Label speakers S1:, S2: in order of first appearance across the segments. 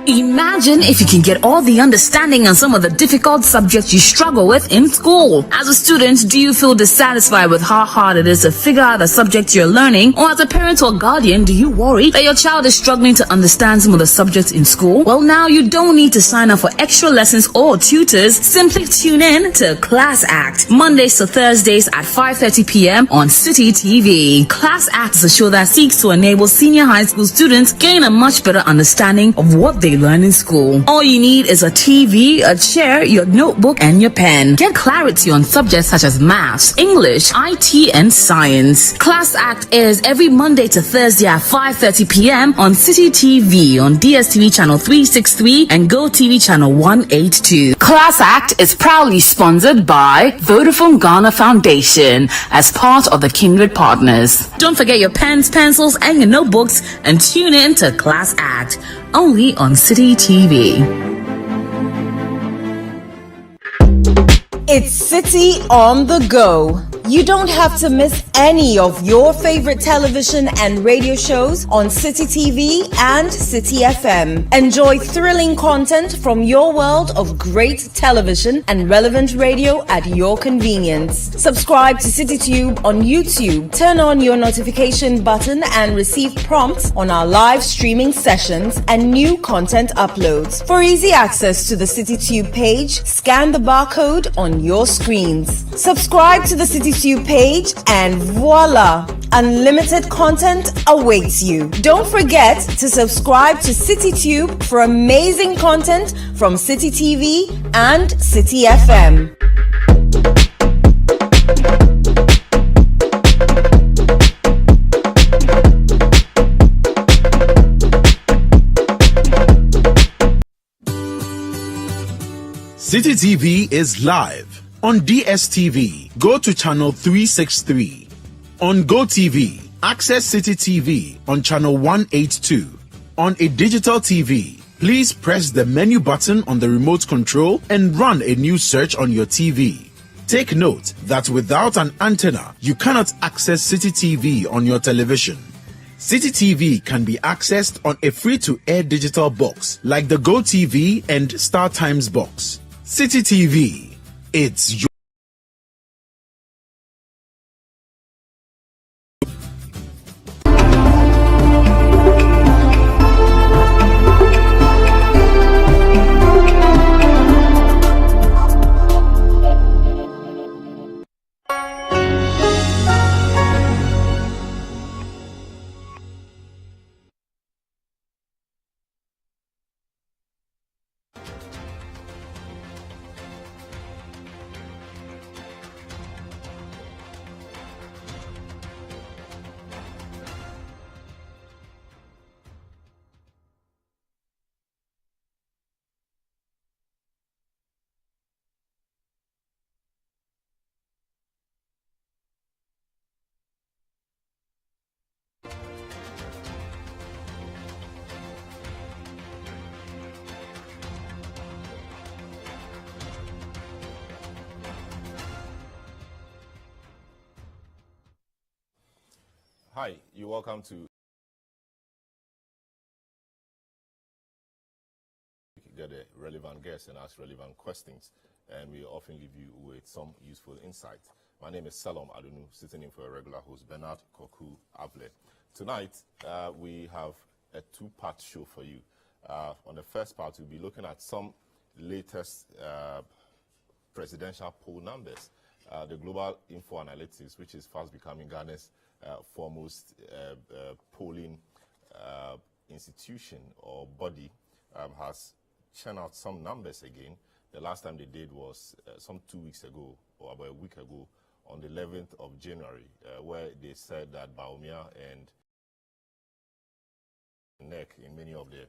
S1: Imagine if you can get all the understanding on some of the difficult subjects you struggle with in school. As a student, do you feel dissatisfied with how hard it is to figure out the subject you're learning? Or as a parent or guardian, do you worry that your child is struggling to understand some of the subjects in school? Well, now you don't need to sign up for extra lessons or tutors. Simply tune in to Class Act, Mondays to Thursdays at 5:30 p.m. on City TV. Class Act is a show that seeks to enable senior high school students gain a much better understanding of what they learn in school. All you need is a TV, a chair, your notebook, and your pen. Get clarity on subjects such as maths, English, IT, and science. Class Act airs every Monday to Thursday at 5:30 p.m. on City TV on DSTV channel 363 and GoTV channel 182. Class Act is proudly sponsored by Vodafone Ghana Foundation as part of the Kindred Partners. Don't forget your pens, pencils, and your notebooks and tune in to Class Act, only on City TV.
S2: It's City on the Go. You don't have to miss any of your favorite television and radio shows on City TV and City FM. Enjoy thrilling content from your world of great television and relevant radio at your convenience. Subscribe to CityTube on YouTube. Turn on your notification button and receive prompts on our live streaming sessions and new content uploads. For easy access to the CityTube page, scan the barcode on your screens. Subscribe to the CityTube page and voila! Unlimited content awaits you. Don't forget to subscribe to CityTube for amazing content from City TV and City FM.
S3: City TV is live on DSTV. Go to channel 363. On GoTV, access City TV on channel 182. On a digital TV, please press the menu button on the remote control and run a new search on your TV. Take note that without an antenna, you cannot access City TV on your television. City TV can be accessed on a free-to-air digital box like the GoTV and StarTimes box. City TV, it's your...
S4: Hi, you're welcome to get a relevant guest and ask relevant questions, and we often leave you with some useful insight. My name is Salom Adunu, sitting in for a regular host, Bernard Koku Able. Tonight, we have a two-part show for you. On the first part, we'll be looking at some latest presidential poll numbers. The Global Info Analytics, which is fast becoming Ghana's foremost polling institution or body, has churned out some numbers again. The last time they did was some 2 weeks ago, or about a week ago, on the 11th of January, where they said that Baumia and NEC in many of the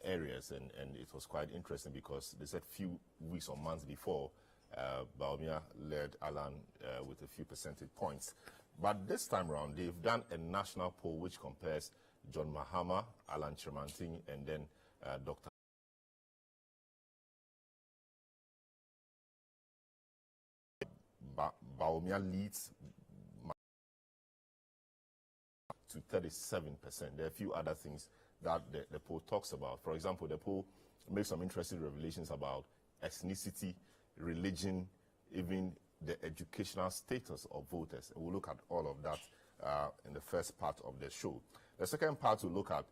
S4: areas, and it was quite interesting because they said few weeks or months before, Baumia led Alan with a few percentage points. But this time around, they've done a national poll which compares John Mahama, Alan Tremantin, and then Dr. Baumia leads to 37%. There are a few other things that the poll talks about. For example, the poll makes some interesting revelations about ethnicity, religion, even the educational status of voters. And we'll look at all of that in the first part of the show. The second part, we'll look at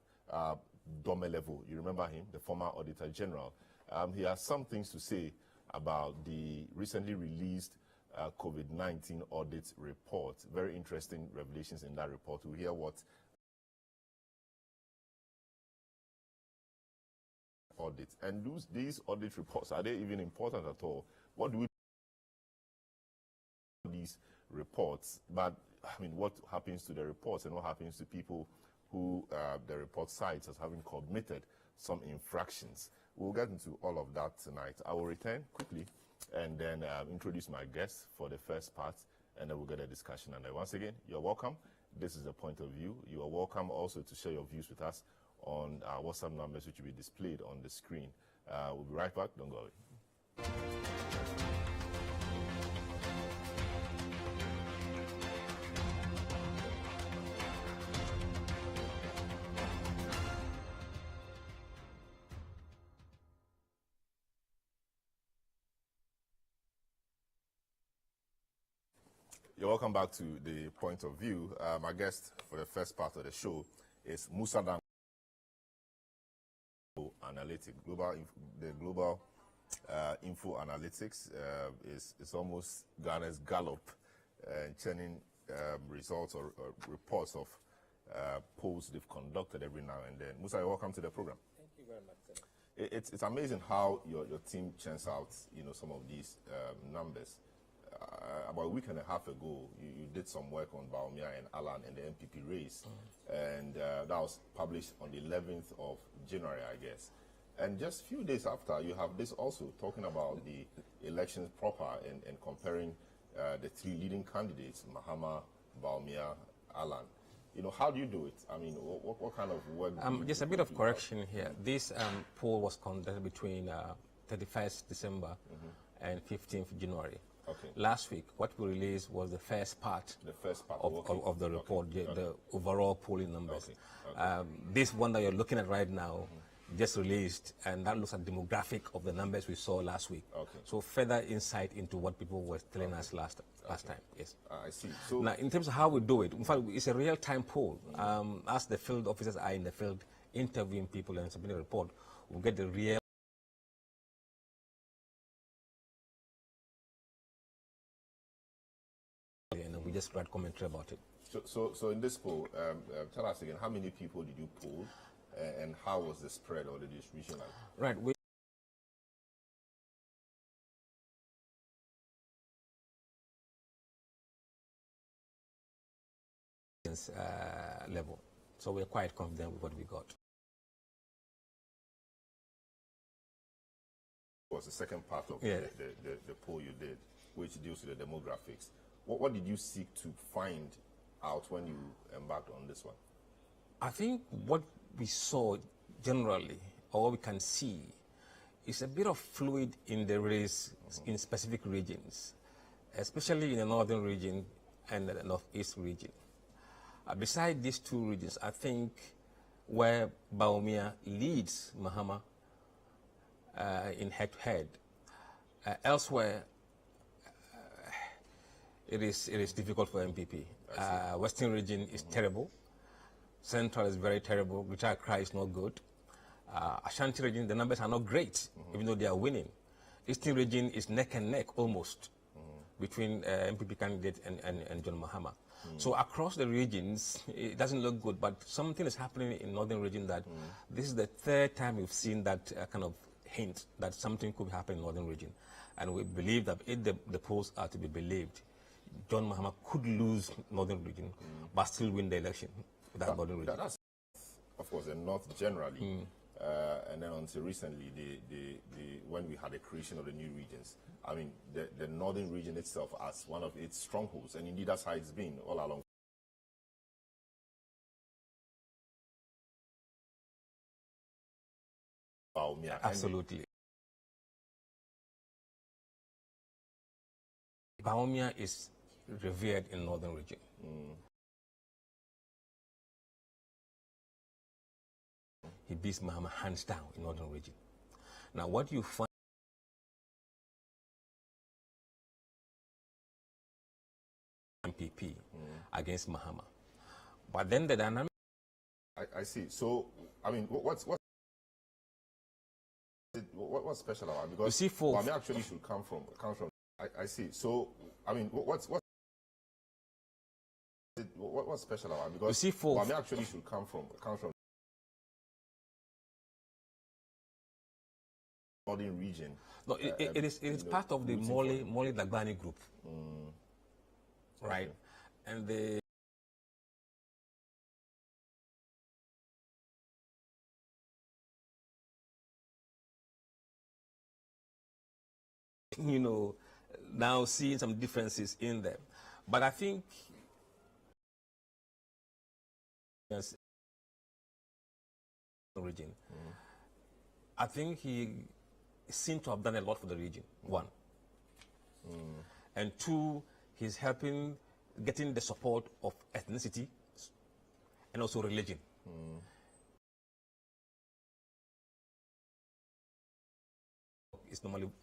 S4: Domelevo. You remember him, the former Auditor General. He has some things to say about the recently released COVID-19 audit report. Very interesting revelations in that report. We'll hear what audit. And these audit reports, are they even important at all? What do we do with these reports? But, I mean, what happens to the reports and what happens to people who the report cites as having committed some infractions? We'll get into all of that tonight. I will return quickly and then introduce my guests for the first part, and then we'll get a discussion. And once again, you're welcome. This is the point of view. You are welcome also to share your views with us on our WhatsApp numbers, which will be displayed on the screen. We'll be right back. Don't go away. You're welcome back to the point of view. My guest for the first part of the show is Musa Dan Analytics. The global info analytics is almost Ghana's Gallup, churning results or reports of polls they've conducted every now and then. Musa, you're welcome to the program.
S5: Thank you very much, sir.
S4: It's amazing how your team churns out some of these numbers. About a week and a half ago, you did some work on Baumia and Alan and the MPP race, and that was published on the 11th of January, I guess. And just a few days after, you have this also talking about the elections proper and comparing the three leading candidates, Mahama, Baumia, Alan. How do you do it? I mean, what kind of work?
S5: Just a bit of correction here. This poll was conducted between 31st December and 15th January.
S4: Okay.
S5: Last week, what we released was the first part, of the report, the overall polling numbers.
S4: Okay.
S5: This one that you're looking at right now just released, and that looks at demographic of the numbers we saw last week.
S4: Okay.
S5: So further insight into what people were telling us last time. Yes.
S4: I see. So
S5: now, in terms of how we do it, in fact, it's a real-time poll. As the field officers are in the field interviewing people and submitting a report, we'll get the real. And we just write commentary about it.
S4: So in this poll, tell us again, how many people did you poll, and how was the spread or the distribution like?
S5: Right. Level. So we're quite confident with what we got.
S4: Was the second part of the poll you did, which deals with the demographics. What did you seek to find out when you embarked on this one?
S5: I think what we saw generally, or what we can see, is a bit of fluid in the race in specific regions, especially in the northern region and the northeast region. Beside these two regions, I think where Baumia leads Mahama in head-to-head, elsewhere it is difficult for MPP. Western region is terrible. Central is very terrible. Greater Accra is not good. Ashanti region, the numbers are not great, even though they are winning. Eastern region is neck and neck almost between MPP candidate and John Mahama. So across the regions, it doesn't look good, but something is happening in northern region that this is the third time we've seen that kind of hint that something could happen in northern region. And we believe that if the polls are to be believed, John Mahama could lose northern region, but still win the election with that northern region.
S4: That's, of course, the north generally. And then until recently, when we had the creation of the new regions, I mean, the northern region itself as one of its strongholds, and indeed that's how it's been all along.
S5: Absolutely. Baumia is revered in northern region. he beats Mahama hands down in Northern region. Now, what you find MPP against Mahama, but then the dynamic.
S4: I see. So, I mean, what's special about it? Because
S5: you see, for
S4: Bawumia actually should come from. I see. So, I mean, what's special about it? Because
S5: you see, for
S4: Bawumia actually should come from northern region.
S5: No, it is part of the Mole Dagbani group, right? Okay. And the now seeing some differences in them, but I think yes, region. I think he seemed to have done a lot for the region. One, and two, he's helping getting the support of ethnicity and also religion.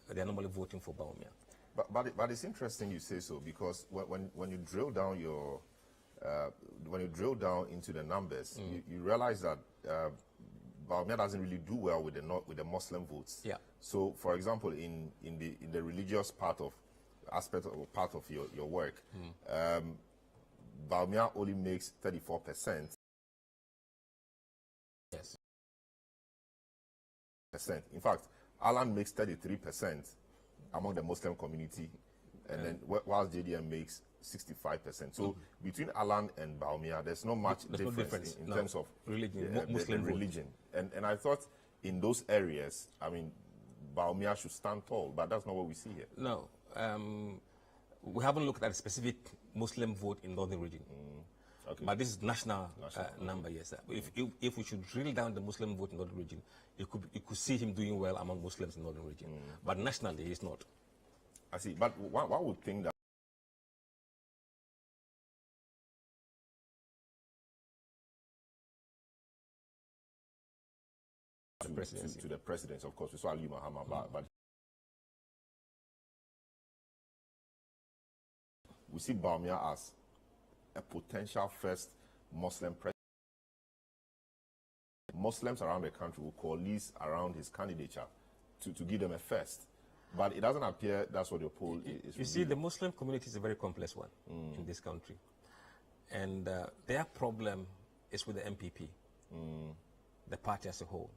S5: They're normally voting for Bawumia.
S4: But it's interesting you say so, because when you drill down into the numbers, you realize that Bawumia doesn't really do well with the Muslim votes.
S5: Yeah.
S4: So, for example, in the religious part of your work, Bawumia only makes 34%.
S5: Yes.
S4: In fact, Alan makes 33% among the Muslim community, and then whilst JDM makes 65%. So between Alan and Bawumia, there's not much difference in terms of
S5: religion, Muslim
S4: religion. And I thought in those areas, I mean, Bawumia should stand tall, but that's not what we see here.
S5: No, we haven't looked at a specific Muslim vote in Northern region.
S4: Okay.
S5: But this is national number, yes. If we should drill down the Muslim vote in Northern region, you could see him doing well among Muslims in Northern region. But nationally, he's not.
S4: I see. But one would think that to the presidency, of course, we saw Ali Mahama, but we see Bawumia as a potential first Muslim president. Muslims around the country will coalesce around his candidature to give them a first. But it doesn't appear that's what the poll is.
S5: You see, the Muslim community is a very complex one in this country. And their problem is with the MPP, the party as a whole.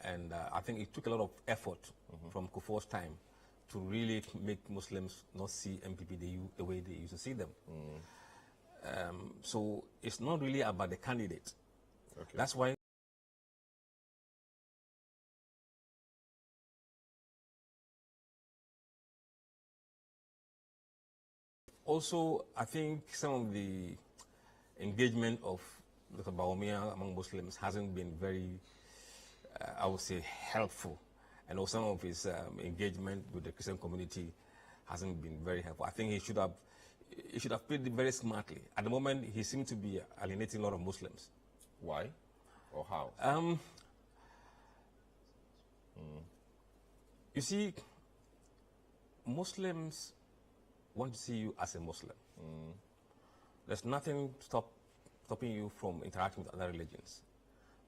S5: And I think it took a lot of effort from Kufuor's time to really make Muslims not see MPP the way they used to see them. So it's not really about the candidate.
S4: Okay.
S5: That's why also I think some of the engagement of Dr. Bawumia among Muslims hasn't been very, I would say, helpful. And also some of his engagement with the Christian community hasn't been very helpful. I think he should have played it very smartly. At the moment, he seems to be alienating a lot of Muslims.
S4: Why? Or how?
S5: You see, Muslims want to see you as a Muslim. There's nothing stopping you from interacting with other religions.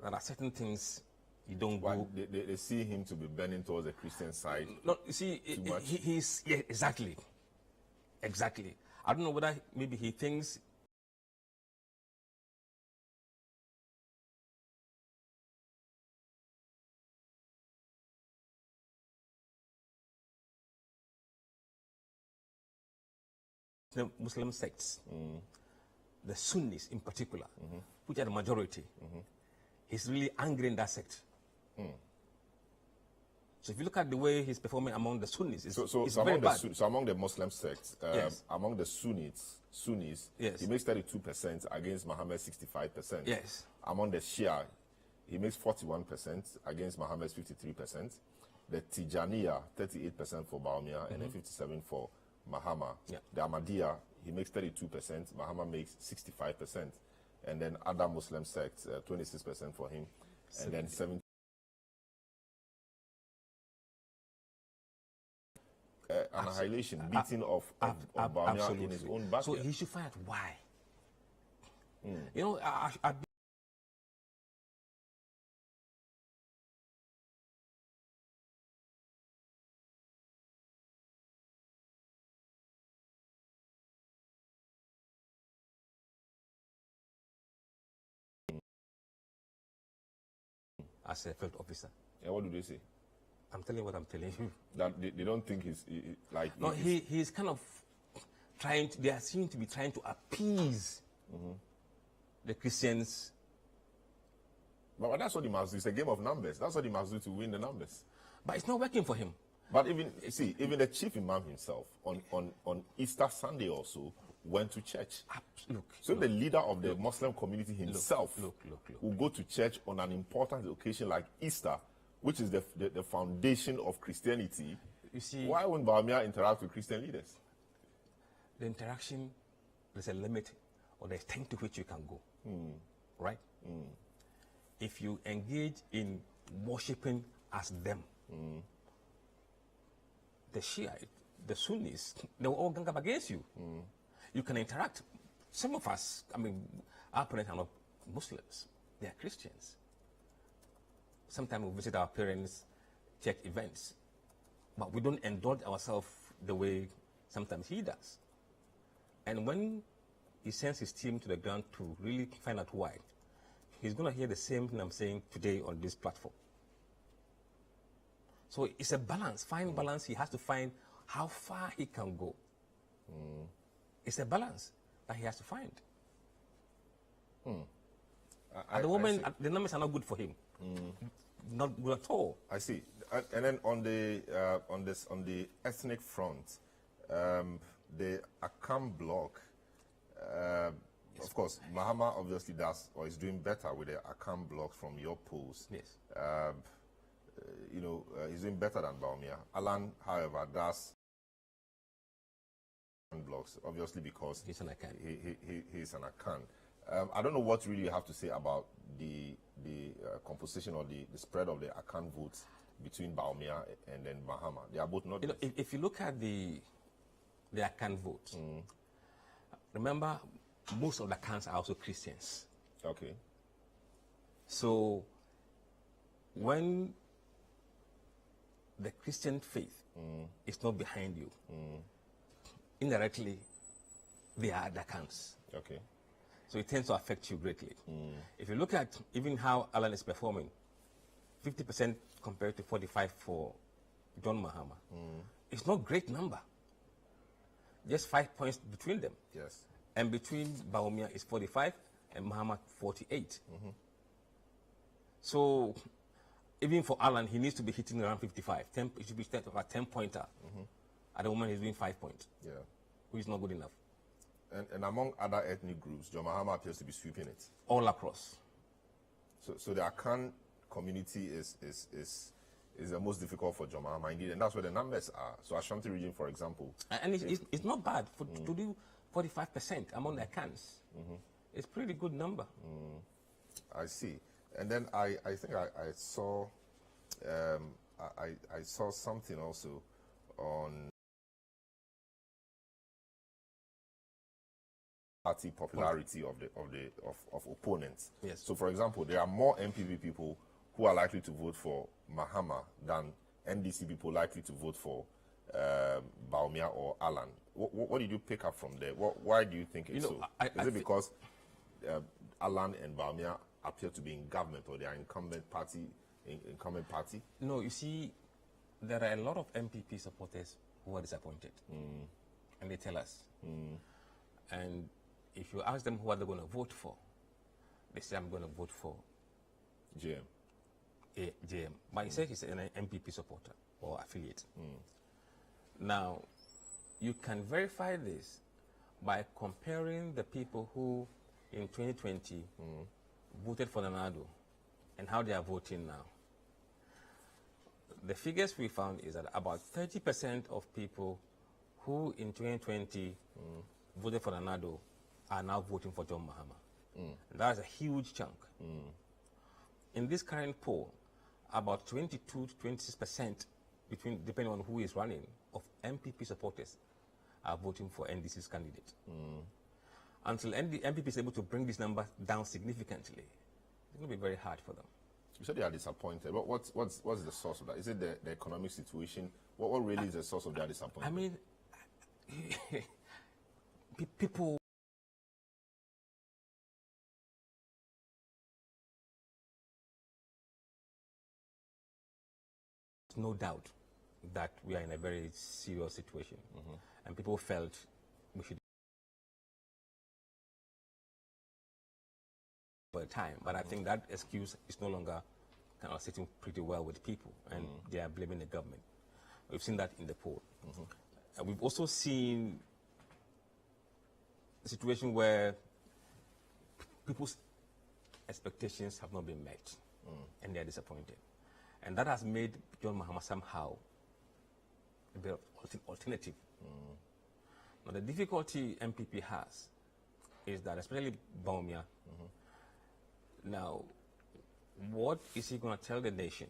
S5: There are certain things you don't go.
S4: They see him to be bending towards the Christian side.
S5: No, you see, he's yeah, exactly. I don't know whether maybe he thinks the Muslim sects, the Sunnis in particular, which are the majority, he's really angry in that sect. So if you look at the way he's performing among the Sunnis, it's very bad.
S4: So among the Muslim sects,
S5: yes.
S4: among the Sunnis,
S5: yes.
S4: he makes 32% against Muhammad's 65%.
S5: Yes.
S4: Among the Shia, he makes 41% against Muhammad's 53%. The Tijaniya, 38% for Bawumia, and then 57% for Mahama.
S5: Yeah.
S4: The Ahmadiyya, he makes 32%, Mahama makes 65%. And then other Muslim sects, 26% for him, and then 70. Annihilation, beating of Bawumia in his own backyard.
S5: So he should find out why. You know, as a field officer.
S4: Yeah, what do they say?
S5: I'm telling you what I'm telling you.
S4: That they don't think he's like...
S5: No, he's kind of trying to, they are seen to be trying to appease the Christians.
S4: But that's what he must do. It's a game of numbers. That's what he must do to win the numbers.
S5: But it's not working for him.
S4: But even the chief imam himself on Easter Sunday also went to church. The leader of the Muslim community himself will go to church on an important occasion like Easter, which is the foundation of Christianity.
S5: You see,
S4: why won't Bawumia interact with Christian leaders?
S5: The interaction, there's a limit or the extent to which you can go, right? If you engage in worshipping as them, the Shiite, the Sunnis, they will all gang up against you. You can interact. Some of us, I mean, our parents are not Muslims, they are Christians. Sometimes we visit our parents' church events, but we don't indulge ourselves the way sometimes he does. And when he sends his team to the ground to really find out why, he's going to hear the same thing I'm saying today on this platform. So it's a balance, fine balance. He has to find how far he can go. It's a balance that he has to find. At the moment, the numbers are not good for him. Not good at all.
S4: I see. And then on the ethnic front, the Akam bloc, of course, Mahama obviously does or is doing better with the Akam bloc from your polls.
S5: Yes.
S4: He's doing better than Bawumia. Alan, however, does blocks obviously because
S5: he's an Akan.
S4: He's an Akan. I don't know what really you have to say about the composition or the spread of the Akan votes between Bawumia and then Mahama. They are both not.
S5: If you look at the Akan votes, remember most of the Akans are also Christians.
S4: Okay.
S5: So when the Christian faith is not behind you, indirectly they are the Akans.
S4: Okay.
S5: So it tends to affect you greatly. If you look at even how Alan is performing, 50% compared to 45% for John Mahama, it's not a great number. Just 5 points between them.
S4: Yes.
S5: And between Bawumia is 45 and Mahama 48. So even for Alan, he needs to be hitting around 55. It should be a 10-pointer. At the moment, he's doing 5 points.
S4: Yeah.
S5: Which is not good enough.
S4: And among other ethnic groups, John Mahama appears to be sweeping it.
S5: All across.
S4: So the Akan community is the most difficult for John Mahama indeed, and that's where the numbers are. So Ashanti region, for example.
S5: And it's not bad to do 45% among the Akans. It's a pretty good number.
S4: I see. And then I think I saw I saw something also on party popularity of opponents.
S5: Yes.
S4: So for example, there are more MPP people who are likely to vote for Mahama than NDC people likely to vote for Bawumia or Alan. What did you pick up from there? Why do you think it's so? Is it because Alan and Bawumia appear to be in government or they are incumbent party?
S5: No, you see, there are a lot of MPP supporters who are disappointed. And they tell us. And if you ask them who are they going to vote for, they say, I'm going to vote for
S4: JM.
S5: JM. But he said he's an MPP supporter or affiliate. Now, you can verify this by comparing the people who in 2020 voted for Nanado and how they are voting now. The figures we found is that about 30% of people who in 2020 voted for Nanado are now voting for John Mahama. That's a huge chunk. in this current poll, about 22 to 26%, depending on who is running, of MPP supporters are voting for NDC's candidate. Until MPP is able to bring this number down significantly, it's going to be very hard for them.
S4: You said they are disappointed. What's the source of that? Is it the economic situation? What really is the source of their disappointment?
S5: I mean, people no doubt that we are in a very serious situation, and people felt we should for a time. But I think that excuse is no longer kind of sitting pretty well with people, and they are blaming the government. We've seen that in the poll. We've also seen a situation where people's expectations have not been met, and they are disappointed. And that has made John Mahama somehow a bit of alternative. Now, the difficulty MPP has is that, especially Baumia, now, what is he going to tell the nation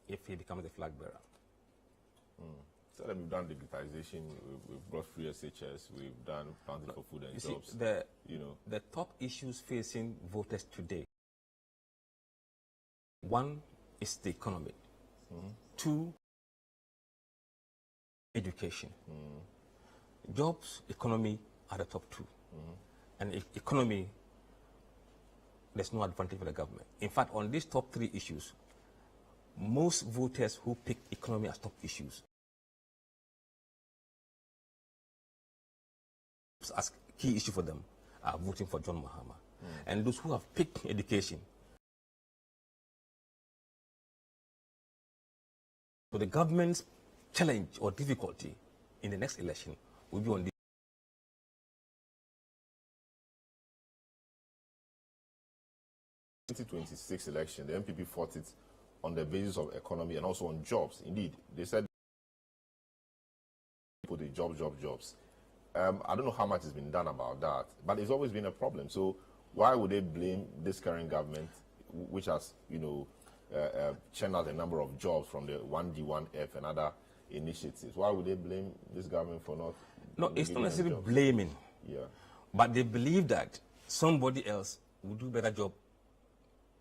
S5: if he becomes the flag bearer?
S4: So that we've done digitization, we've brought free SHS, we've done planting for food and jobs.
S5: See, the top issues facing voters today, one is the economy, two, education. Jobs, economy are the top two. And economy, there's no advantage for the government. In fact, on these top three issues, most voters who pick economy as top issues, as key issue for them, are voting for John Mahama. And those who have picked education, so the government's challenge or difficulty in the next election will be on the
S4: 2026 election. The MPP fought it on the basis of economy and also on jobs. Indeed, they said put the jobs. I don't know how much has been done about that, but it's always been a problem. So why would they blame this current government, which has, churned out a number of jobs from the 1D, 1F and other initiatives? Why would they blame this government for not?
S5: No, it's not necessarily blaming.
S4: Yeah.
S5: But they believe that somebody else will do a better job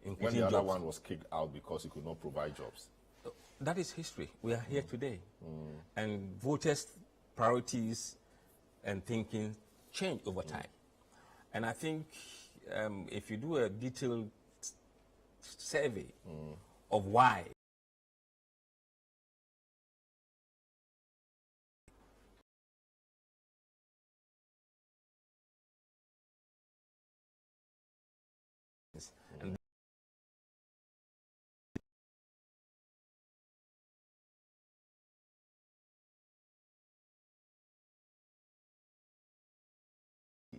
S5: in
S4: When
S5: creating
S4: the other
S5: jobs.
S4: one was kicked out because he could not provide jobs.
S5: That is history. We are here today. And voters' priorities and thinking change over time. And I think if you do a detailed survey of why and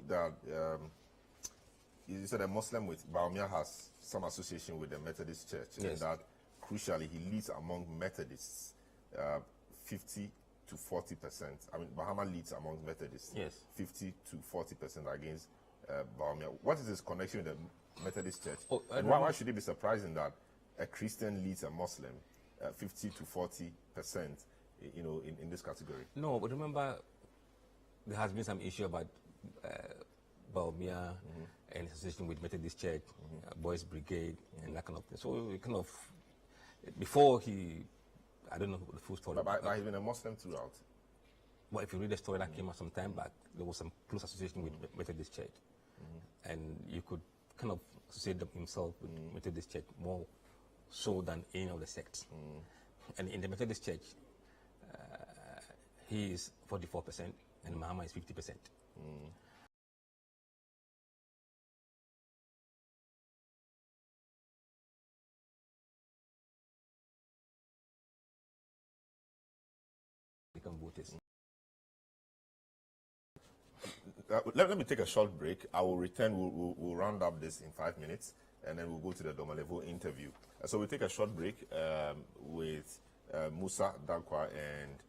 S4: that you said a Muslim with Baumia has some association with the Methodist Church, and
S5: Yes.
S4: that crucially he leads among Methodists 50 to 40%. I mean, Bahama leads among Methodists,
S5: Yes.
S4: 50 to 40% against Baumia. What is his connection with the Methodist Church?
S5: Oh, I
S4: And
S5: don't
S4: why
S5: know.
S4: should it be surprising that a Christian leads a Muslim 50 to 40%? In this category.
S5: no, but remember, there has been some issue about Baumia and association with Methodist Church, Boys Brigade, and that kind of thing. So it kind of, before I don't know the full story.
S4: But he's been a Muslim throughout.
S5: But if you read the story that came out some time back, there was some close association with Methodist Church. And you could kind of associate himself with Methodist Church more so than any of the sects. And in the Methodist Church, he is 44% and Mahama is 50%. Become voters.
S4: Let me take a short break. I will return. We'll round up this in 5 minutes, and then we'll go to the Domelevo interview. So we'll take a short break with Musa Dankwa and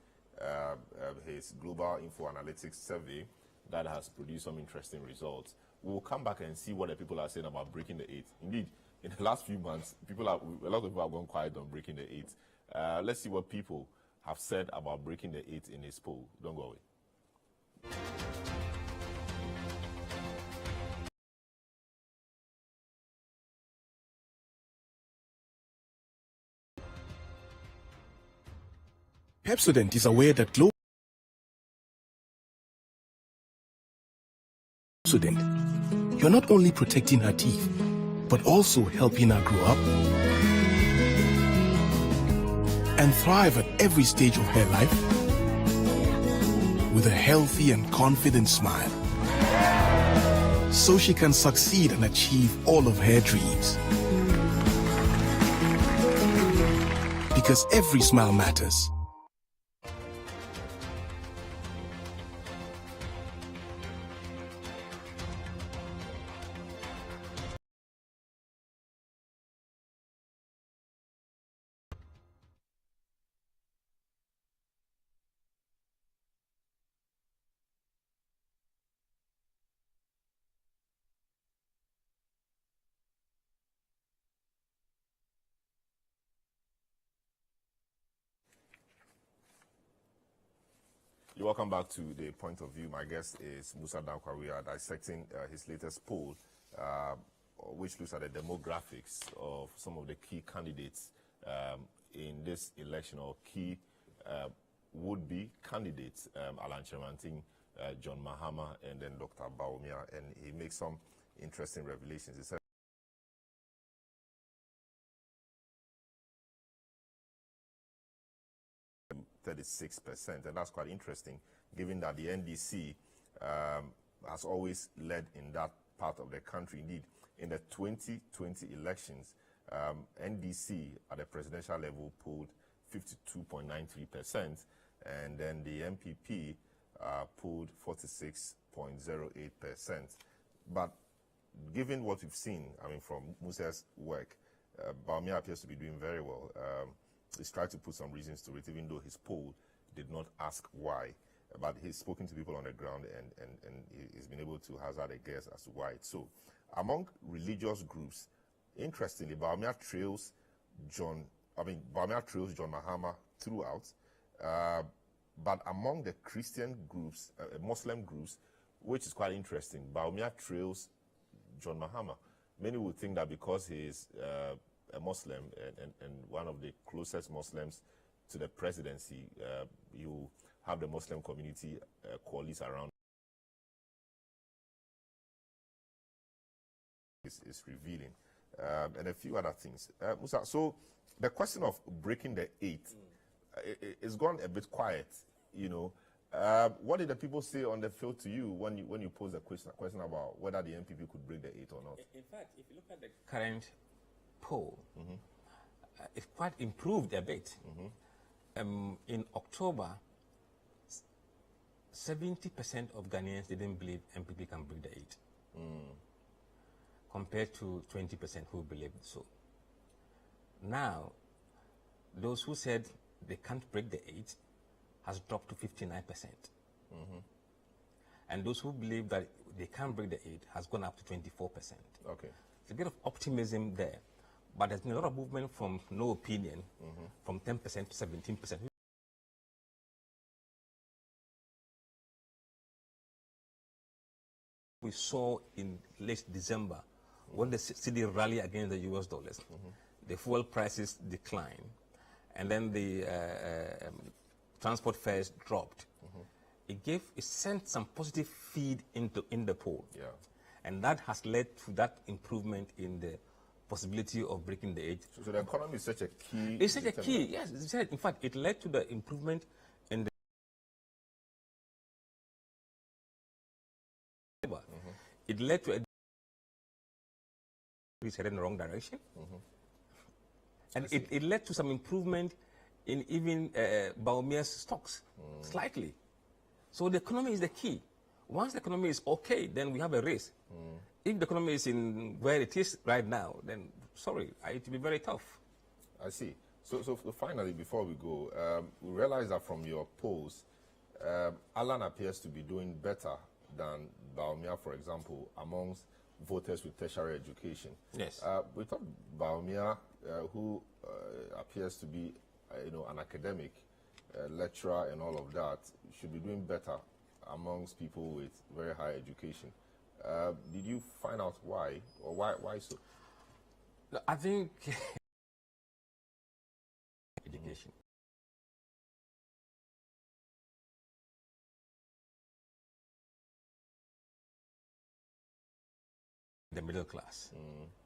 S4: his Global Info Analytics survey that has produced some interesting results. we'll come back and see what the people are saying about breaking the 8. Indeed, in the last few months, a lot of people have gone quiet on breaking the 8. Let's see what people have said about breaking the 8 in this poll. Don't go away.
S6: Pepsodent is aware that you're not only protecting her teeth, but also helping her grow up and thrive at every stage of her life with a healthy and confident smile, so she can succeed and achieve all of her dreams. Because every smile matters.
S4: You're welcome back to The Point of View. My guest is Musa Dankwa. We are dissecting his latest poll, which looks at the demographics of some of the key candidates in this election, or key would-be candidates, Alan Chemanting, John Mahama, and then Dr. Bawumia. And he makes some interesting revelations. He said 36%, and that's quite interesting, given that the NDC has always led in that part of the country. Indeed, in the 2020 elections, NDC at the presidential level polled 52.93%, and then the MPP polled 46.08%. But given what we've seen, I mean, from Musa's work, Bawumia appears to be doing very well. He's tried to put some reasons to it, even though his poll did not ask why. But he's spoken to people on the ground, and he's been able to hazard a guess as to why it's so. Among religious groups, interestingly, Bawumia trails John Mahama throughout. But among the Christian groups, Muslim groups, which is quite interesting, Bawumia trails John Mahama. Many would think that because he is a Muslim and one of the closest Muslims to the presidency, you have the Muslim community coalesce around. Is revealing, and a few other things. Musa, so the question of breaking the 8 is gone a bit quiet. You know, what did the people say on the field to you when you posed the question about whether the MPP could break the 8 or not?
S5: In fact, if you look at the current poll, it's quite improved a bit. In October, 70% of Ghanaians didn't believe MPP can break the 8, compared to 20% who believed so. Now, those who said they can't break the 8 has dropped to 59%. And those who believe that they can't break the 8 has gone up to 24%.
S4: Okay.
S5: There's a bit of optimism there, but there's been a lot of movement from no opinion, from 10% to 17%. We saw in late December when the cedi rallied against the US dollars, the fuel prices declined, and then the transport fares dropped. It sent some positive feed in the poll, and that has led to that improvement in the possibility of breaking the 8.
S4: So the economy is such a key.
S5: It's such a key, yes. In fact, it led to the improvement in the. It led to a. It's headed in the wrong direction, and it led to some improvement in even Bawumia's stocks, slightly. So the economy is the key. Once the economy is okay, then we have a race. If the economy is in where it is right now, then sorry, it will be very tough.
S4: I see. So finally, before we go, we realize that from your polls, Alan appears to be doing better than Baumia, for example, amongst voters with tertiary education.
S5: Yes.
S4: We thought Baumia, who appears to be, an academic lecturer and all of that, should be doing better amongst people with very high education. Did you find out why, or why so?
S5: I think education. The middle class.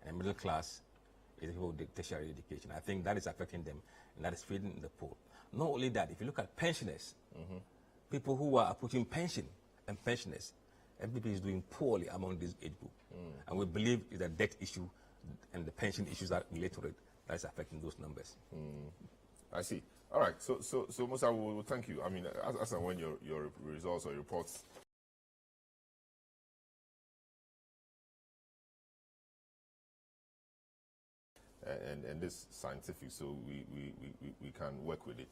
S5: And middle class is people with tertiary education. I think that is affecting them, and that is feeding the poor. Not only that, if you look at pensioners, people who are approaching pension and pensioners, MPP is doing poorly among this age group. And we believe it's a debt issue and the pension issues that relate to it that is affecting those numbers.
S4: I see. All right. So Musa, we'll thank you. I mean, as and when your results or reports and this scientific, so we can work with it.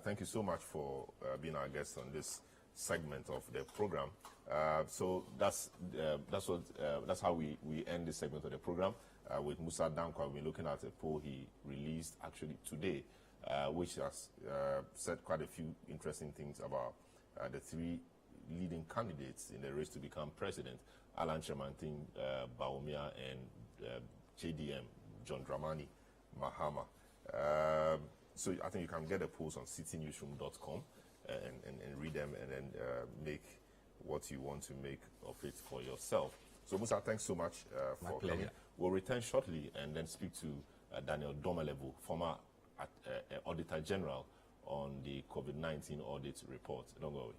S4: Thank you so much for being our guest on this segment of the program. So that's how we end this segment of the program with Musa Dankwa. We're looking at a poll he released actually today, which has said quite a few interesting things about the three leading candidates in the race to become president: Alan Chemantin, Baumia, and JDM, John Dramani Mahama. So I think you can get the polls on citynewsroom.com and read them, and then make what you want to make of it for yourself. So Musa, thanks so much for coming. We'll return shortly and then speak to Daniel Domelevo, former Auditor General, on the COVID-19 audit report. Don't go away.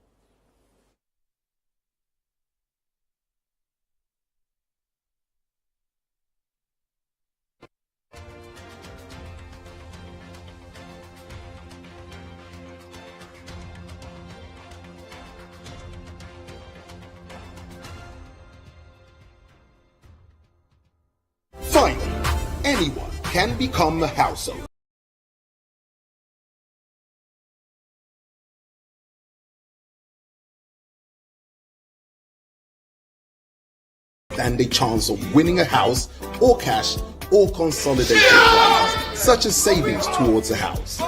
S7: Finally, anyone can become a household. And a chance of winning a house or cash or consolidated funds, such as savings towards a house.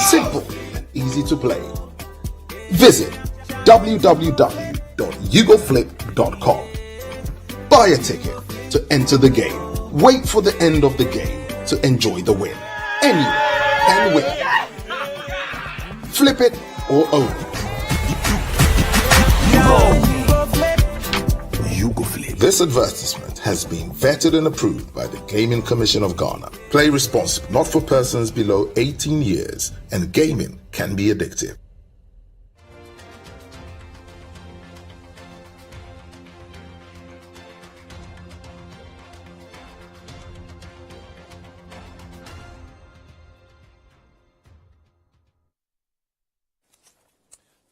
S7: Simple and easy to play. Visit www.ugoflip.com. Buy a ticket to enter the game. Wait for the end of the game to enjoy the win. Anyone can win. Flip it or own it. This advertisement has been vetted and approved by the Gaming Commission of Ghana. Play responsibly, not for persons below 18 years, and gaming can be addictive.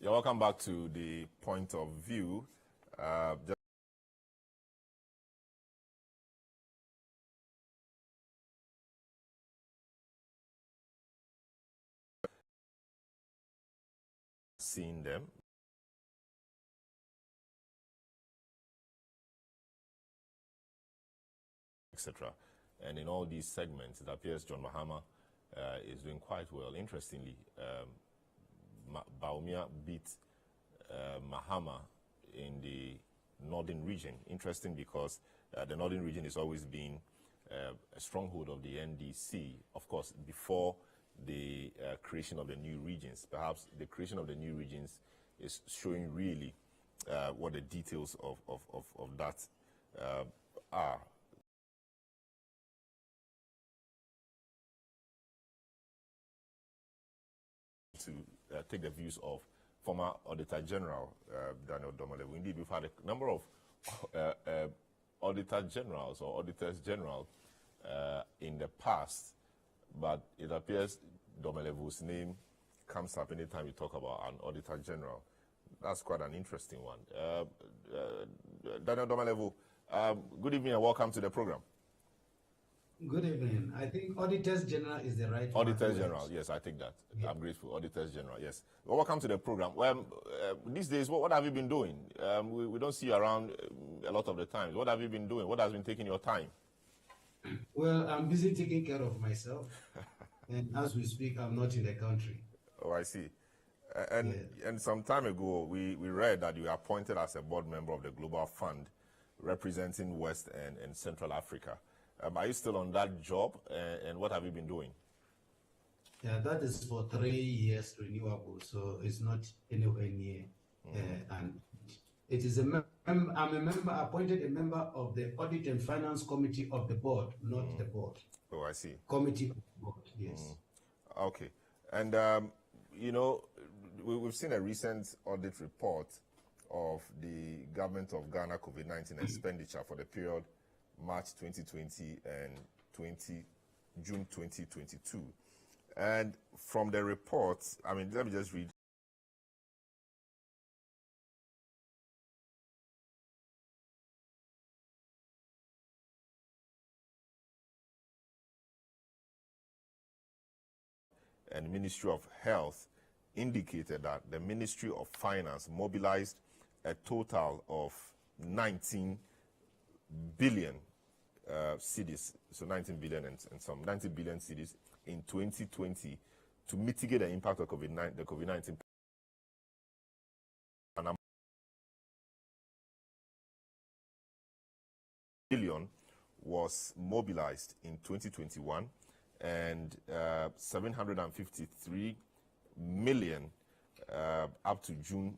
S4: You're welcome back to the point of view. Seeing them. Etc. And in all these segments, it appears John Mahama is doing quite well. Interestingly, Baumia beat Mahama in the northern region. Interesting because the northern region has always been a stronghold of the NDC, of course, before the creation of the new regions. Perhaps the creation of the new regions is showing really what the details of that are. To take the views of former Auditor General Daniel Domelevo. Indeed, we've had a number of Auditor Generals or Auditors General in the past, but it appears Domelevo's name comes up anytime you talk about an Auditor General. That's quite an interesting one. Daniel Domelevo, good evening and welcome to the program.
S8: Good evening. I think Auditors General is the right
S4: Auditors General, yes, I take that. Yeah. I'm grateful. Auditors General, yes. Well, welcome to the program. Well, these days, what have you been doing? We don't see you around a lot of the times. What have you been doing? What has been taking your time?
S8: Well, I'm busy taking care of myself. And as we speak, I'm not in the country.
S4: Oh, I see. And some time ago, we read that you were appointed as a board member of the Global Fund representing West and Central Africa. Are you still on that job, and what have you been doing?
S8: Yeah, that is for 3 years renewable, so it's not anywhere near. And it is I'm a member, appointed a member of the Audit and Finance Committee of the board, not the board.
S4: Oh, I see.
S8: Committee of the board, yes.
S4: Okay. And, we've seen a recent audit report of the government of Ghana COVID-19 expenditure for the period March 2020 and June 2022. And from the report, I mean, let me just read. And Ministry of Health indicated that the Ministry of Finance mobilized a total of 19 billion cedis, so 19 billion and some 90 billion cedis in 2020 to mitigate the impact of the COVID-19 billion was mobilized in 2021, and 753 million up to June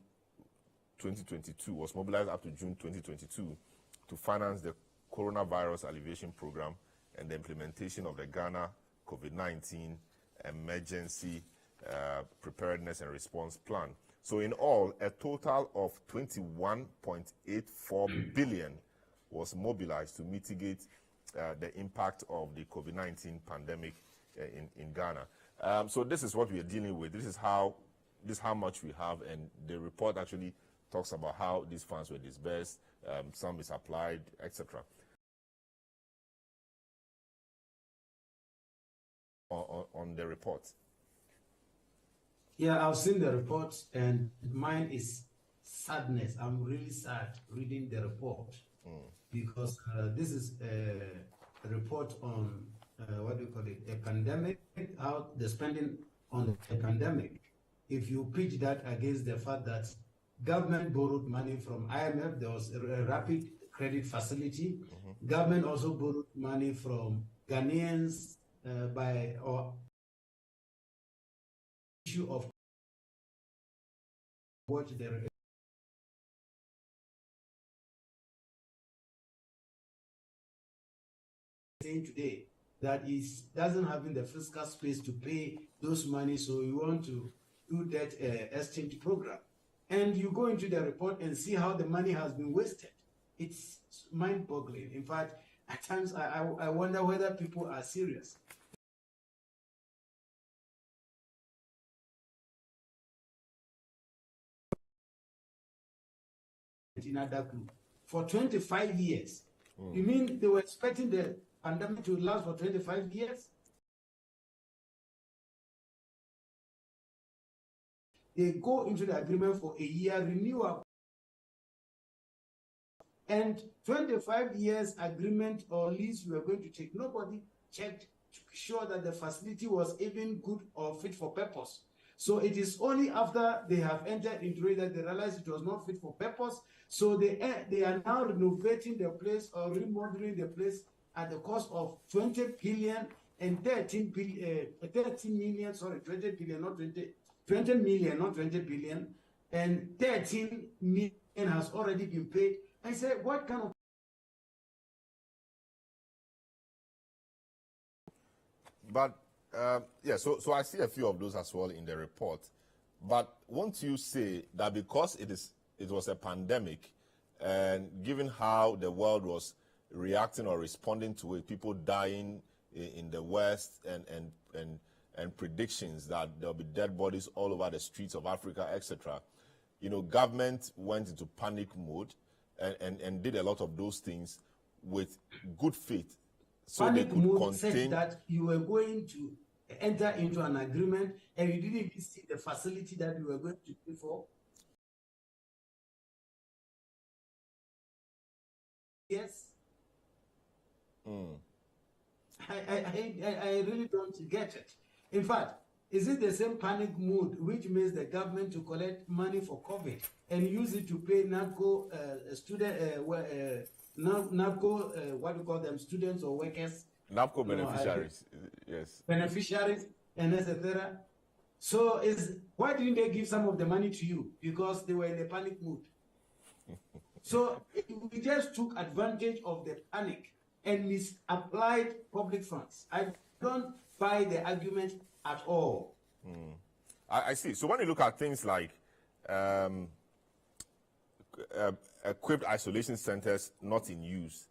S4: 2022 was mobilized up to June 2022 to finance the coronavirus alleviation program and the implementation of the Ghana COVID-19 emergency preparedness and response plan. So in all, a total of 21.84 billion was mobilized to mitigate the impact of the COVID-19 pandemic in Ghana. So this is what we are dealing with. This is how much we have, and the report actually talks about how these funds were disbursed, some is applied, etc. On the report.
S8: Yeah, I've seen the report, and mine is sadness. I'm really sad reading the report because this is a report on what do you call it? A pandemic, how the spending on the pandemic. If you pitch that against the fact that government borrowed money from IMF, there was a rapid credit facility. Government also borrowed money from Ghanaians by issue of what the saying today that is doesn't have the fiscal space to pay those money, so we want to do that exchange program. And you go into the report and see how the money has been wasted. It's mind-boggling. In fact, at times I wonder whether people are serious. In other group for 25 years. You mean they were expecting the pandemic to last for 25 years? They go into the agreement for a year renewal. And 25 years agreement or lease we are going to take. Nobody checked to be sure that the facility was even good or fit for purpose. So it is only after they have entered into it that they realize it was not fit for purpose. So they are now renovating the place or remodeling the place at the cost of 20 billion and 13 million, not 20, 20 million, not 20 billion, and 13 million has already been paid. I said, what kind of...
S4: But, so I see a few of those as well in the report. But won't you say that because it was a pandemic, and given how the world was reacting or responding to it, people dying in the West, and predictions that there'll be dead bodies all over the streets of Africa, etc., government went into panic mode and did a lot of those things with good faith, So they
S8: panic
S4: could
S8: mode such
S4: contain
S8: that you were going to enter into an agreement and you didn't even see the facility that you were going to pay for. Yes. I really don't get it. In fact, is it the same panic mood which makes the government to collect money for COVID and use it to pay NABCO what do you call them, students or workers?
S4: NABCO beneficiaries, yes.
S8: Beneficiaries and etc. So why didn't they give some of the money to you? Because they were in a panic mood. So we just took advantage of the panic and misapplied public funds. I don't buy the argument at all.
S4: I see. So when you look at things like equipped isolation centers not in use,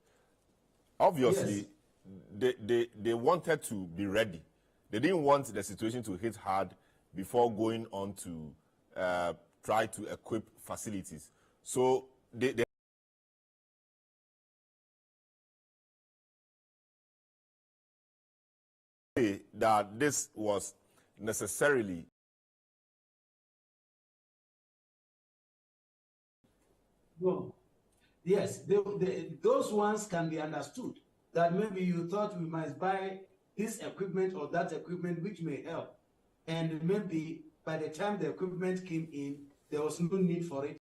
S4: obviously they wanted to be ready. They didn't want the situation to hit hard before going on to try to equip facilities. So they say that this was necessarily
S8: Well, yes, those ones can be understood. That maybe you thought we must buy this equipment or that equipment which may help. And maybe by the time the equipment came in, there was no need for it.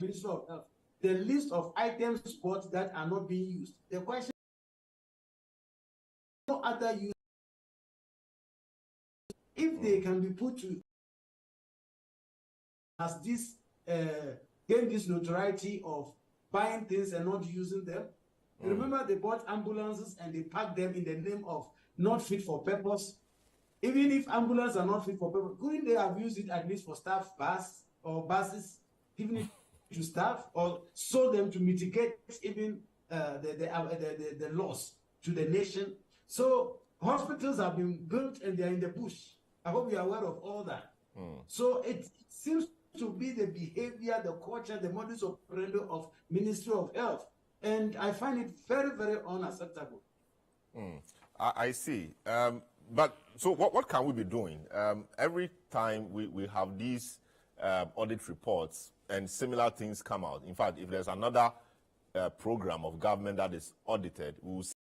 S8: Ministry of Health, the list of items bought that are not being used. The question no other use if they can be put to as this gain this notoriety of buying things and not using them. Remember, they bought ambulances and they packed them in the name of not fit for purpose. Even if ambulances are not fit for purpose, couldn't they have used it at least for staff bus or buses, given it to staff, or sold them to mitigate even the loss to the nation? So hospitals have been built and they are in the bush. I hope you are aware of all that. So it seems to be the behavior, the culture, the modus operandi of Ministry of Health. And I find it very, very unacceptable.
S4: I see. But so what can we be doing? Every time we have these audit reports and similar things come out. In fact, if there's another program of government that is audited, we will see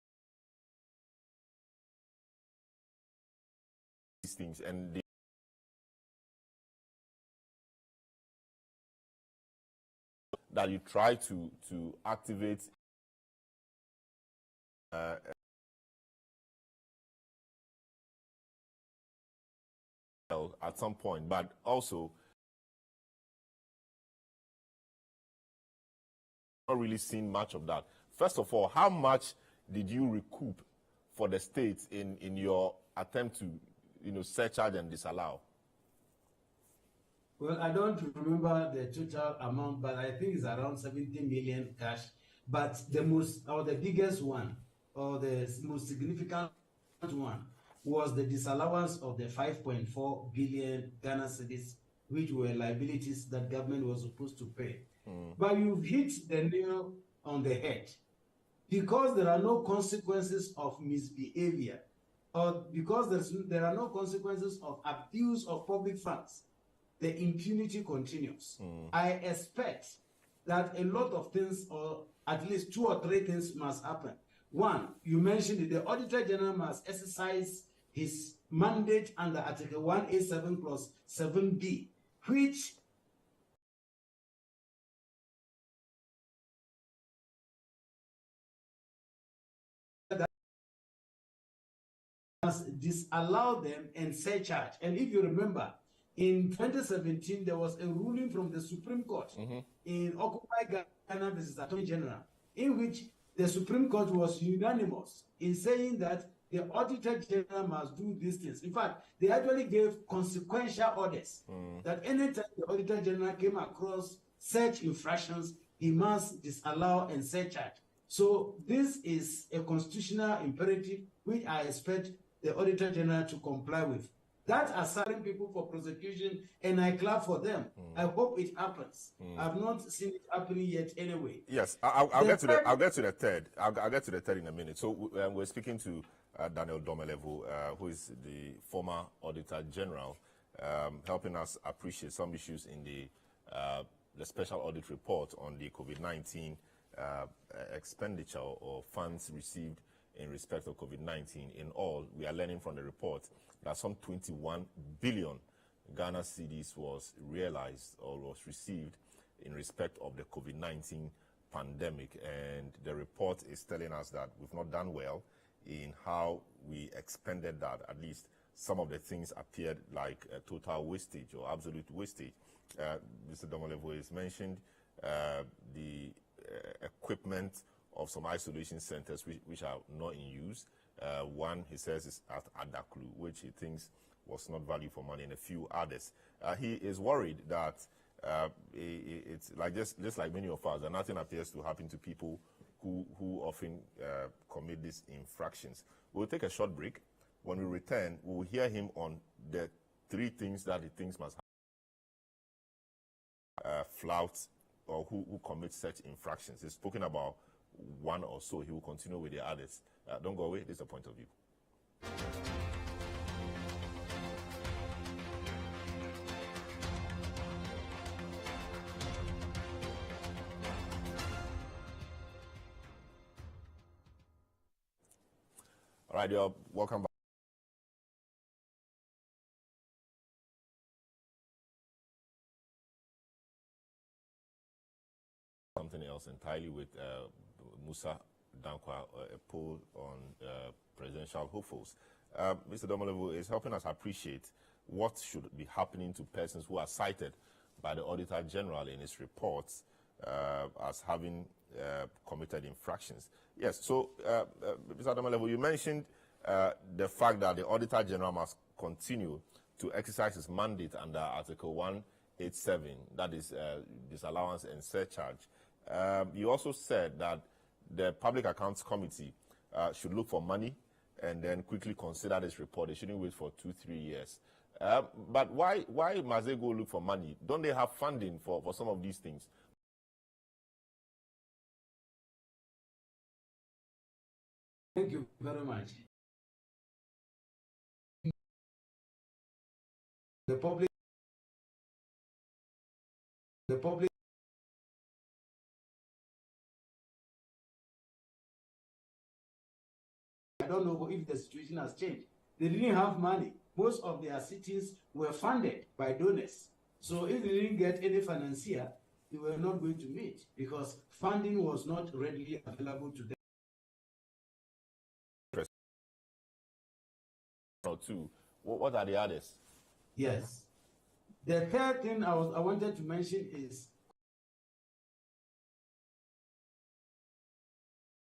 S4: these things. And that you try to activate at some point, but also not really seen much of that. First of all, how much did you recoup for the state in your attempt to, surcharge and disallow?
S8: Well, I don't remember the total amount, but I think it's around 70 million cash. But the biggest one, or the most significant one, was the disallowance of the 5.4 billion Ghana cedis, which were liabilities that government was supposed to pay. But you've hit the nail on the head. Because there are no consequences of misbehavior, or because there are no consequences of abuse of public funds, the impunity continues. I expect that a lot of things, or at least 2 or 3 things, must happen. One, you mentioned it, the Auditor General must exercise his mandate under Article 187 plus 7B, which must disallow them and surcharge. And if you remember, in 2017, there was a ruling from the Supreme Court in Occupy Ghana versus Attorney General, in which the Supreme Court was unanimous in saying that the Auditor General must do these things. In fact, they actually gave consequential orders that anytime the Auditor General came across such infractions, he must disallow and surcharge. So this is a constitutional imperative which I expect the Auditor General to comply with. that asylum people for prosecution, and I clap for them. I hope it happens. I've not seen it happening yet anyway.
S4: Yes, I'll get to the third. I'll get to the third in a minute. So we're speaking to Daniel Domelevo, who is the former Auditor General, helping us appreciate some issues in the special audit report on the COVID-19 expenditure or funds received in respect of COVID-19. In all, we are learning from the report that some 21 billion Ghana cedis was realized or was received in respect of the COVID-19 pandemic. And the report is telling us that we've not done well in how we expended that. At least some of the things appeared like total wastage or absolute wastage. Mr. Domelevo has mentioned the equipment of some isolation centers which are not in use. One, he says, is at Adaklu, which he thinks was not value for money, and a few others. He is worried that it's like just like many of us, that nothing appears to happen to people who often commit these infractions. We'll take a short break. When we return, we'll hear him on the 3 things that he thinks must flout or who commit such infractions. He's spoken about one or so. He will continue with the others. Don't go away. This is a point of view. All right, you're welcome back. Something else entirely with Musa Dankwa, a poll on presidential hopefuls. Mr. Domelevo is helping us appreciate what should be happening to persons who are cited by the Auditor General in his reports as having committed infractions. Yes, so Mr. Domelevo, you mentioned the fact that the Auditor General must continue to exercise his mandate under Article 187, that is disallowance and surcharge. You also said that the Public Accounts Committee should look for money and then quickly consider this report. They shouldn't wait for 2-3 years. But why must they go look for money? Don't they have funding for some of these things?
S8: Thank you very much. The public I don't know if the situation has changed. They didn't have money. Most of their cities were funded by donors. So if they didn't get any financier, they were not going to meet because funding was not readily available to them.
S4: Two. What are the others?
S8: Yes. The third thing I wanted to mention is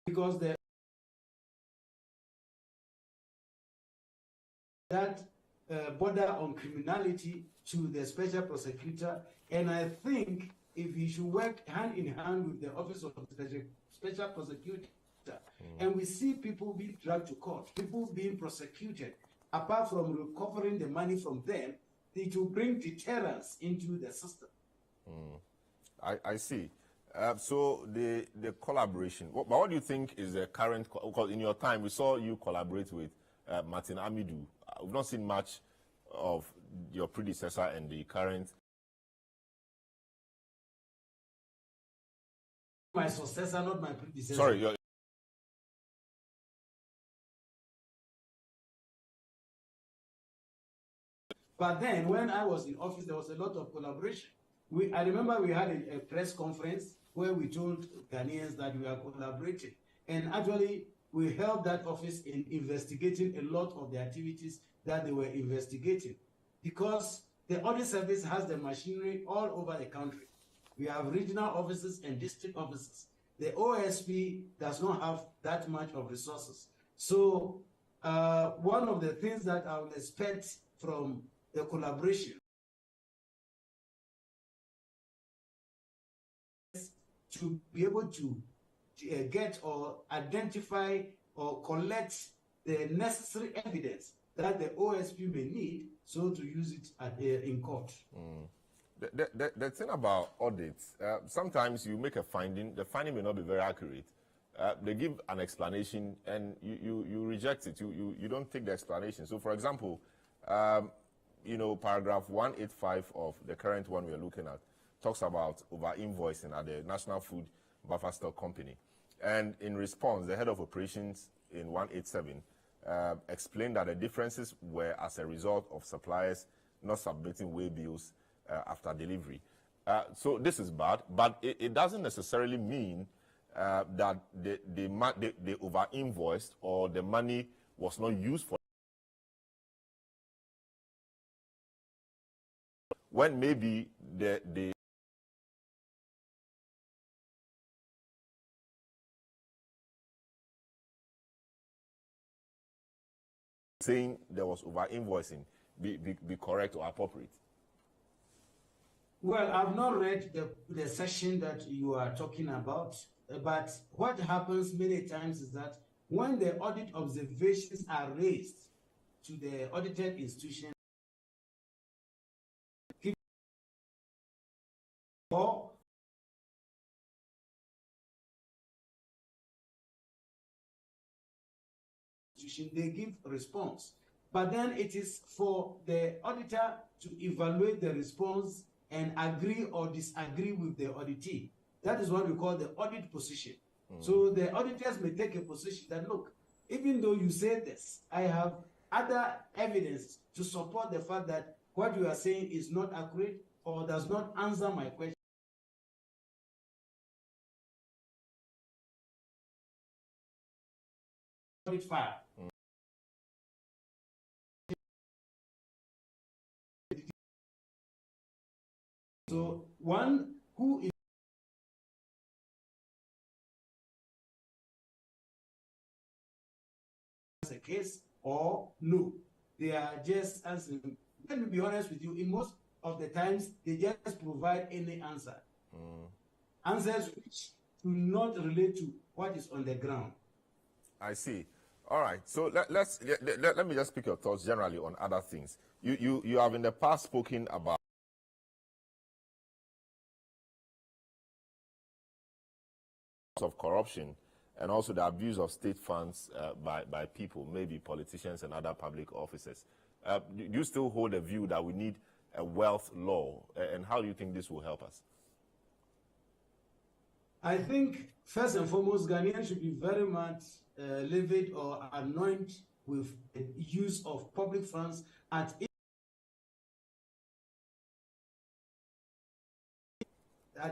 S8: because that border on criminality to the special prosecutor, and I think if he should work hand in hand with the office of the special prosecutor, and we see people being dragged to court, people being prosecuted, apart from recovering the money from them, it will bring deterrence into the system.
S4: I see. So the collaboration, but what do you think is the current, because in your time we saw you collaborate with Martin Amidou. We've not seen much of your predecessor and the current.
S8: My successor, not my predecessor.
S4: Sorry,
S8: but then when I was in office, there was a lot of collaboration. I remember we had a press conference where we told Ghanaians that we are collaborating. And actually, we helped that office in investigating a lot of the activities that they were investigating. Because the audit service has the machinery all over the country. We have regional offices and district offices. The OSP does not have that much of resources. So one of the things that I would expect from the collaboration to be able to get or identify or collect the necessary evidence that the OSP may need, so to use it in court.
S4: The thing about audits, sometimes you make a finding, the finding may not be very accurate. They give an explanation and you reject it. You don't take the explanation. So, for example, paragraph 185 of the current one we're looking at talks about over-invoicing at the National Food Buffer Stock Company. And in response, the head of operations in 187 explained that the differences were as a result of suppliers not submitting way bills after delivery. So this is bad, but it doesn't necessarily mean that they over-invoiced or the money was not used for. When maybe the saying there was over-invoicing be correct or appropriate?
S8: Well, I've not read the section that you are talking about, but what happens many times is that when the audit observations are raised to the audited institution, or they give response. But then it is for the auditor to evaluate the response and agree or disagree with the auditee. That is what we call the audit position. So the auditors may take a position that, look, even though you say this, I have other evidence to support the fact that what you are saying is not accurate or does not answer my question. Audit file. So one who is a case or no, they are just answering. Let me be honest with you, in most of the times they just provide any answer. Answers which do not relate to what is on the ground.
S4: I see. All right. So let me just pick your thoughts generally on other things. You have in the past spoken about of corruption and also the abuse of state funds by people, maybe politicians and other public officers. Do you still hold a view that we need a wealth law, and how do you think this will help us?
S8: I think first and foremost, Ghanaians should be very much livid or annoyed with the use of public funds at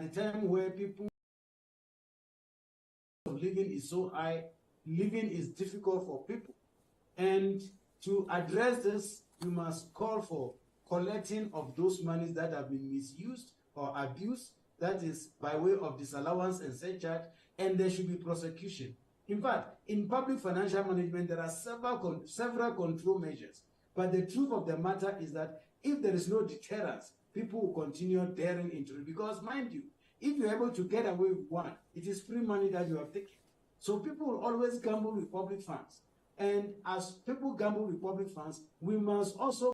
S8: the time where people of living is so high, living is difficult for people. And to address this, we must call for collecting of those monies that have been misused or abused, that is by way of disallowance and surcharge, and there should be prosecution. In fact, in public financial management, there are several control measures. But the truth of the matter is that if there is no deterrence, people will continue daring into it. Because mind you, if you're able to get away with one, it is free money that you have taken. So people will always gamble with public funds. And as people gamble with public funds, we must also